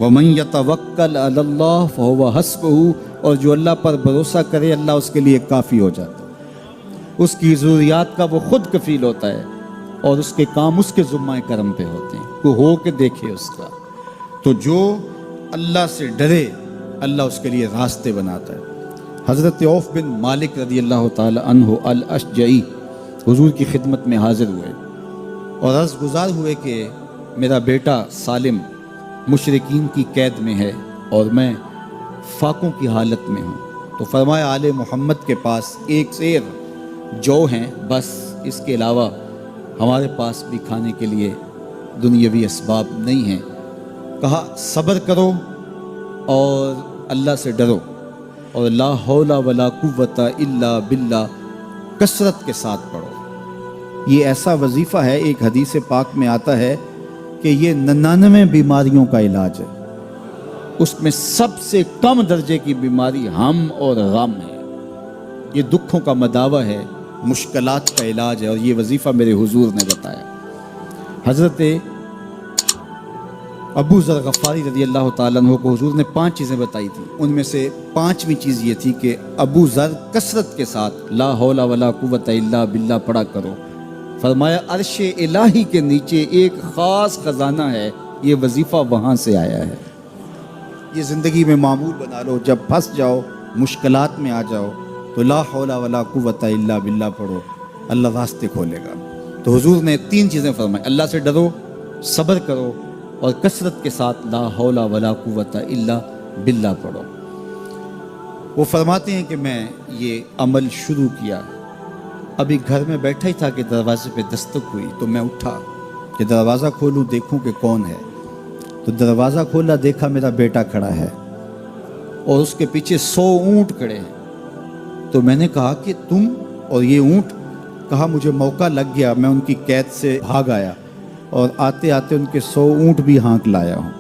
وَمَن يَتَوَكَّلْ عَلَى اللَّهِ فَهُوَ حَسْبُهُ، اور جو اللہ پر بھروسہ کرے اللہ اس کے لیے کافی ہو جاتا ہے، اس کی ضروریات کا وہ خود کفیل ہوتا ہے اور اس کے کام اس کے ذمہ کرم پہ ہوتے ہیں، وہ ہو کے دیکھے اس کا۔ تو جو اللہ سے ڈرے اللہ اس کے لیے راستے بناتا ہے۔ حضرت عوف بن مالک رضی اللہ تعالی عنہ الاشجعی حضور کی خدمت میں حاضر ہوئے اور عرض گزار ہوئے کہ میرا بیٹا سالم مشرکین کی قید میں ہے اور میں فاقوں کی حالت میں ہوں۔ تو فرمایا آل محمد کے پاس ایک سیر جو ہیں، بس اس کے علاوہ ہمارے پاس بھی کھانے کے لیے دنیاوی اسباب نہیں ہیں۔ کہا صبر کرو اور اللہ سے ڈرو اور لا حول ولا قوت الا باللہ کثرت کے ساتھ پڑھو۔ یہ ایسا وظیفہ ہے، ایک حدیث پاک میں آتا ہے کہ یہ 99 بیماریوں کا علاج ہے، اس میں سب سے کم درجے کی بیماری ہم اور غم ہے۔ یہ دکھوں کا مداوع ہے، مشکلات کا علاج ہے، اور یہ وظیفہ میرے حضور نے بتایا۔ حضرت ابو ذر غفاری رضی اللہ تعالیٰ عنہ کو حضور نے 5 چیزیں بتائی تھی، ان میں سے 5ویں چیز یہ تھی کہ ابو ذر کثرت کے ساتھ لا حول ولا قوت الا باللہ پڑھا کرو۔ فرمایا عرش الہی کے نیچے ایک خاص خزانہ ہے، یہ وظیفہ وہاں سے آیا ہے۔ یہ زندگی میں معمول بنا لو، جب پھنس جاؤ مشکلات میں آ جاؤ تو لا حول ولا قوت الا باللہ پڑھو، اللہ راستے کھولے گا۔ تو حضور نے 3 چیزیں فرمائی، اللہ سے ڈرو، صبر کرو اور کثرت کے ساتھ لا حول ولا قوت الا باللہ پڑھو۔ وہ فرماتے ہیں کہ میں یہ عمل شروع کیا، ابھی گھر میں بیٹھا ہی تھا کہ دروازے پہ دستک ہوئی، تو میں اٹھا کہ دروازہ کھولوں دیکھوں کہ کون ہے۔ تو دروازہ کھولا، دیکھا میرا بیٹا کھڑا ہے اور اس کے پیچھے 100 اونٹ کھڑے ہیں۔ تو میں نے کہا کہ تم اور یہ اونٹ؟ کہا مجھے موقع لگ گیا، میں ان کی قید سے بھاگ آیا اور آتے آتے ان کے 100 اونٹ بھی ہانک لایا ہوں۔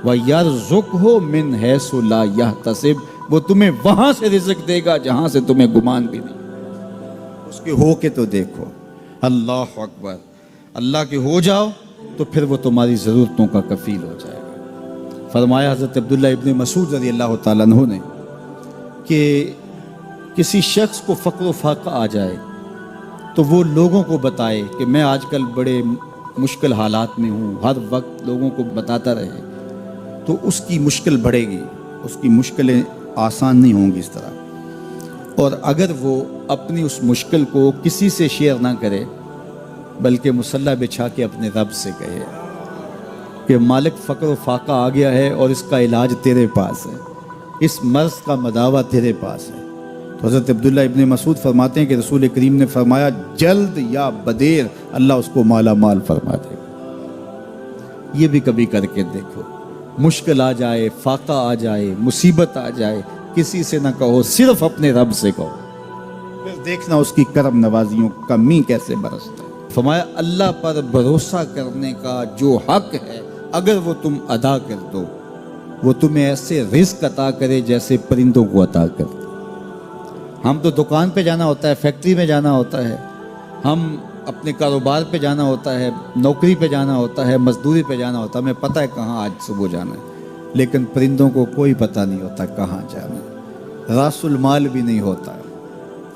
وَيَرْزُقْهُ مِنْ حَيْثُ لَا يَحْتَسِبُ، وہ تمہیں وہاں سے رزق دے گا جہاں سے تمہیں گمان بھی نہیں۔ اس کے ہو کے تو دیکھو، اللہ اکبر، اللہ کے ہو جاؤ تو پھر وہ تمہاری ضرورتوں کا کفیل ہو جائے گا۔ فرمایا حضرت عبداللہ ابن مسعود رضی اللہ تعالیٰ عنہ نے کہ کسی شخص کو فقر و فاقہ آ جائے تو وہ لوگوں کو بتائے کہ میں آج کل بڑے مشکل حالات میں ہوں، ہر وقت لوگوں کو بتاتا رہے تو اس کی مشکل بڑھے گی، اس کی مشکلیں آسان نہیں ہوں گی اس طرح۔ اور اگر وہ اپنی اس مشکل کو کسی سے شیئر نہ کرے بلکہ مصلی بچھا کے اپنے رب سے کہے کہ مالک فقر و فاقہ آ گیا ہے اور اس کا علاج تیرے پاس ہے، اس مرض کا مداوع تیرے پاس ہے۔ تو حضرت عبداللہ ابن مسعود فرماتے ہیں کہ رسول کریم نے فرمایا جلد یا بدیر اللہ اس کو مالا مال فرما دے گا۔ یہ بھی کبھی کر کے دیکھو، مشکل آ جائے، فاقہ آ جائے، مصیبت آ جائے، کسی سے نہ کہو، صرف اپنے رب سے کہو، پھر دیکھنا اس کی کرم نوازیوں کا می کیسے برستا ہے۔ فرمایا اللہ پر بھروسہ کرنے کا جو حق ہے اگر وہ تم ادا کر دو، وہ تمہیں ایسے رزق عطا کرے جیسے پرندوں کو عطا کرتے۔ ہم تو دکان پہ جانا ہوتا ہے، فیکٹری میں جانا ہوتا ہے، ہم اپنے کاروبار پہ جانا ہوتا ہے، نوکری پہ جانا ہوتا ہے، مزدوری پہ جانا ہوتا ہے، ہمیں پتہ ہے کہاں آج صبح جانا ہے، لیکن پرندوں کو کوئی پتہ نہیں ہوتا کہاں جانا ہے، راس المال بھی نہیں ہوتا،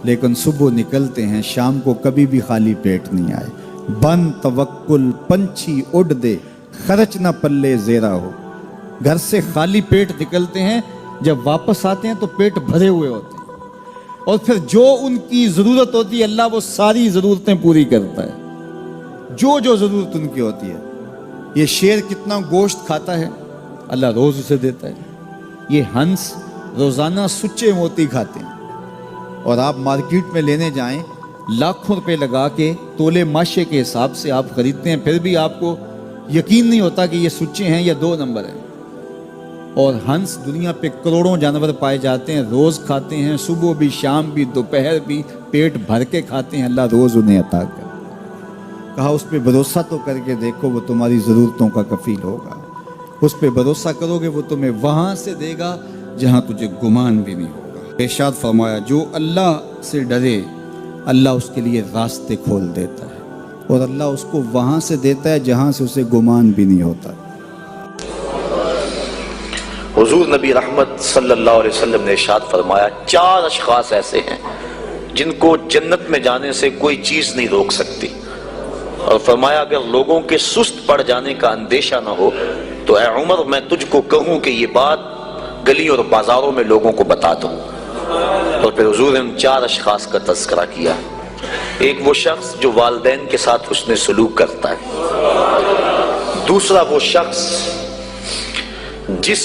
لیکن صبح نکلتے ہیں، شام کو کبھی بھی خالی پیٹ نہیں آئے۔ بن توکل پنچھی اڑ دے، خرچ نہ پلے زیرا ہو۔ گھر سے خالی پیٹ نکلتے ہیں، جب واپس آتے ہیں تو پیٹ بھرے ہوئے ہوتے ہیں، اور پھر جو ان کی ضرورت ہوتی ہے اللہ وہ ساری ضرورتیں پوری کرتا ہے، جو ضرورت ان کی ہوتی ہے۔ یہ شیر کتنا گوشت کھاتا ہے اللہ روز اسے دیتا ہے۔ یہ ہنس روزانہ سچے موتی کھاتے ہیں، اور آپ مارکیٹ میں لینے جائیں لاکھوں روپے لگا کے تولے ماشے کے حساب سے آپ خریدتے ہیں، پھر بھی آپ کو یقین نہیں ہوتا کہ یہ سچے ہیں یا 2 نمبر ہیں۔ اور ہنس دنیا پہ کروڑوں جانور پائے جاتے ہیں، روز کھاتے ہیں، صبح بھی، شام بھی، دوپہر بھی، پیٹ بھر کے کھاتے ہیں، اللہ روز انہیں عطا کر۔ کہا اس پہ بھروسہ تو کر کے دیکھو، وہ تمہاری ضرورتوں کا کفیل ہوگا، اس پہ بھروسہ کرو گے وہ تمہیں وہاں سے دے گا جہاں تجھے گمان بھی نہیں ہوگا۔ ارشاد فرمایا جو اللہ سے ڈرے اللہ اس کے لیے راستے کھول دیتا ہے، اور اللہ اس کو وہاں سے دیتا ہے جہاں سے اسے گمان بھی نہیں ہوتا۔ حضور نبی رحمت صلی اللہ علیہ وسلم نے ارشاد فرمایا 4 اشخاص ایسے ہیں جن کو جنت میں جانے سے کوئی چیز نہیں روک سکتی، اور فرمایا اگر لوگوں کے سست پڑ جانے کا اندیشہ نہ ہو تو اے عمر میں تجھ کو کہوں کہ یہ بات گلی اور بازاروں میں لوگوں کو بتا دو۔ اور پھر حضور نے ان 4 اشخاص کا تذکرہ کیا۔ ایک وہ شخص جو والدین کے ساتھ حسن سلوک کرتا ہے، دوسرا وہ شخص جس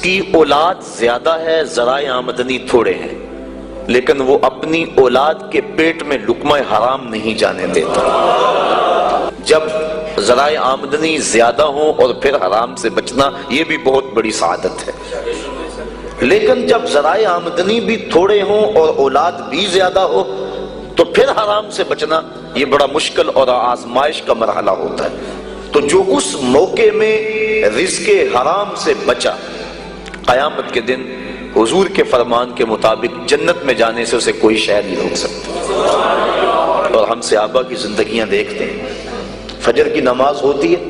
کی اولاد زیادہ ہے ذرائع آمدنی تھوڑے ہیں لیکن وہ اپنی اولاد کے پیٹ میں لقمہ حرام نہیں جانے دیتا۔ جب ذرائع آمدنی زیادہ ہوں اور پھر حرام سے بچنا یہ بھی بہت بڑی سعادت ہے، لیکن جب ذرائع آمدنی بھی تھوڑے ہوں اور اولاد بھی زیادہ ہو تو پھر حرام سے بچنا یہ بڑا مشکل اور آزمائش کا مرحلہ ہوتا ہے۔ تو جو اس موقع میں رزق حرام سے بچا، قیامت کے دن حضور کے فرمان کے مطابق جنت میں جانے سے اسے کوئی شے نہیں روک سکتا۔ اور ہم صحابہ کی زندگیاں دیکھتے ہیں، فجر کی نماز ہوتی ہے،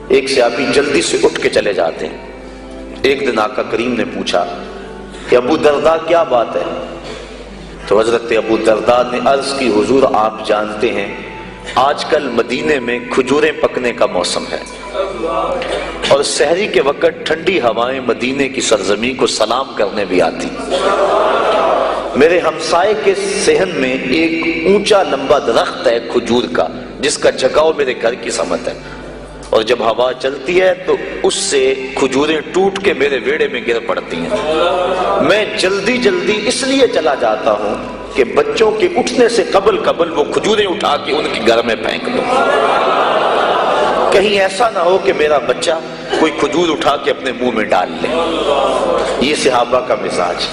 ایک صحابی جلدی سے اٹھ کے چلے جاتے ہیں۔ ایک دن آقا کریم نے پوچھا کہ ابو درداء کیا بات ہے؟ تو حضرت ابو درداء نے عرض کی حضور آپ جانتے ہیں آج کل مدینے میں کھجوریں پکنے کا موسم ہے اور سحری کے وقت ٹھنڈی ہوائیں مدینے کی سرزمین کو سلام کرنے بھی آتی۔ میرے ہمسائے کے صحن میں ایک اونچا لمبا درخت ہے کھجور کا جس کا جھکاؤ میرے گھر کی سمت ہے، اور جب ہوا چلتی ہے تو اس سے کھجوریں ٹوٹ کے میرے ویڑے میں گر پڑتی ہیں۔ میں جلدی جلدی اس لیے چلا جاتا ہوں کہ بچوں کے اٹھنے سے قبل وہ کھجوریں اٹھا کے ان کے گھر میں پھینک دو، کہیں ایسا نہ ہو کہ میرا بچہ کوئی کھجور اٹھا کے اپنے منہ میں ڈال لے۔ یہ صحابہ کا مزاج۔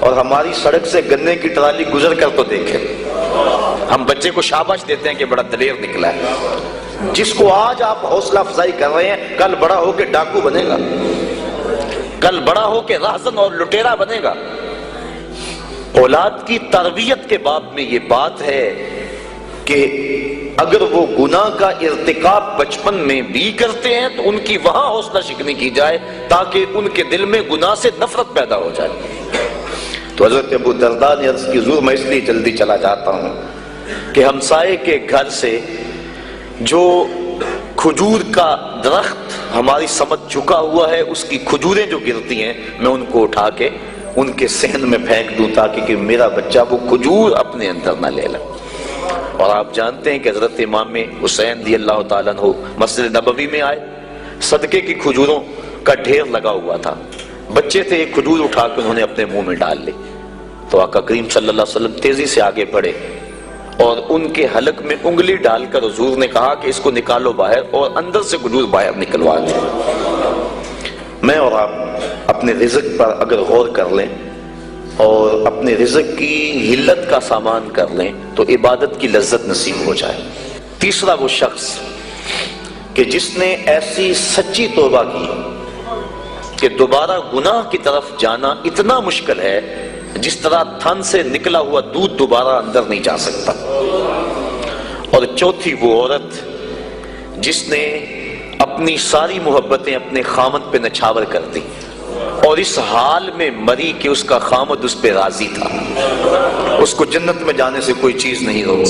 اور ہماری سڑک سے گنے کی ٹرالی گزر کر تو دیکھیں، ہم بچے کو شاباش دیتے ہیں کہ بڑا دلیر نکلا ہے۔ جس کو آج آپ حوصلہ افزائی کر رہے ہیں کل بڑا ہو کے ڈاکو بنے گا، کل بڑا ہو کے راہزن اور لٹیرا بنے گا۔ اولاد کی تربیت کے باب میں یہ بات ہے کہ اگر وہ گناہ کا ارتکاب بچپن میں بھی کرتے ہیں تو ان کی وہاں حوصلہ شکنی کی جائے تاکہ ان کے دل میں گناہ سے نفرت پیدا ہو جائے۔ تو حضرت ابو درداء نے عرض کی حضور میں اس لیے جلدی چلا جاتا ہوں کہ ہمسائے کے گھر سے جو کھجور کا درخت ہماری سمت جھکا ہوا ہے اس کی کھجوریں جو گرتی ہیں میں ان کو اٹھا کے ان کے صحن میں پھینک دوں تاکہ کہ میرا بچہ وہ کھجور اپنے اندر نہ لے لے۔ اور آپ جانتے ہیں کہ حضرت امام حسین رضی اللہ تعالیٰ عنہ مسجد نبوی میں آئے، صدقے کی کھجوروں کا ڈھیر لگا ہوا تھا، بچے تھے، ایک کھجور اٹھا کے انہوں نے اپنے منہ میں ڈال لی۔ تو آقا کریم صلی اللہ علیہ وسلم تیزی سے آگے بڑھے اور ان کے حلق میں انگلی ڈال کر حضور نے کہا کہ اس کو نکالو باہر اور اندر سے کھجور باہر نکلوا دیں۔ میں اور آپ اپنے رزق پر اگر غور کر لیں اور اپنے رزق کی حلت کا سامان کر لیں تو عبادت کی لذت نصیب ہو جائے۔ تیسرا وہ شخص کہ جس نے ایسی سچی توبہ کی کہ دوبارہ گناہ کی طرف جانا اتنا مشکل ہے جس طرح تھن سے نکلا ہوا دودھ دوبارہ اندر نہیں جا سکتا۔ اور چوتھی وہ عورت جس نے اپنی ساری محبتیں اپنے خامد پہ نچھاور کر دی اور اس حال میں مری کہ اس کا خامد اس پہ راضی تھا، اس کو جنت میں جانے سے کوئی چیز نہیں روک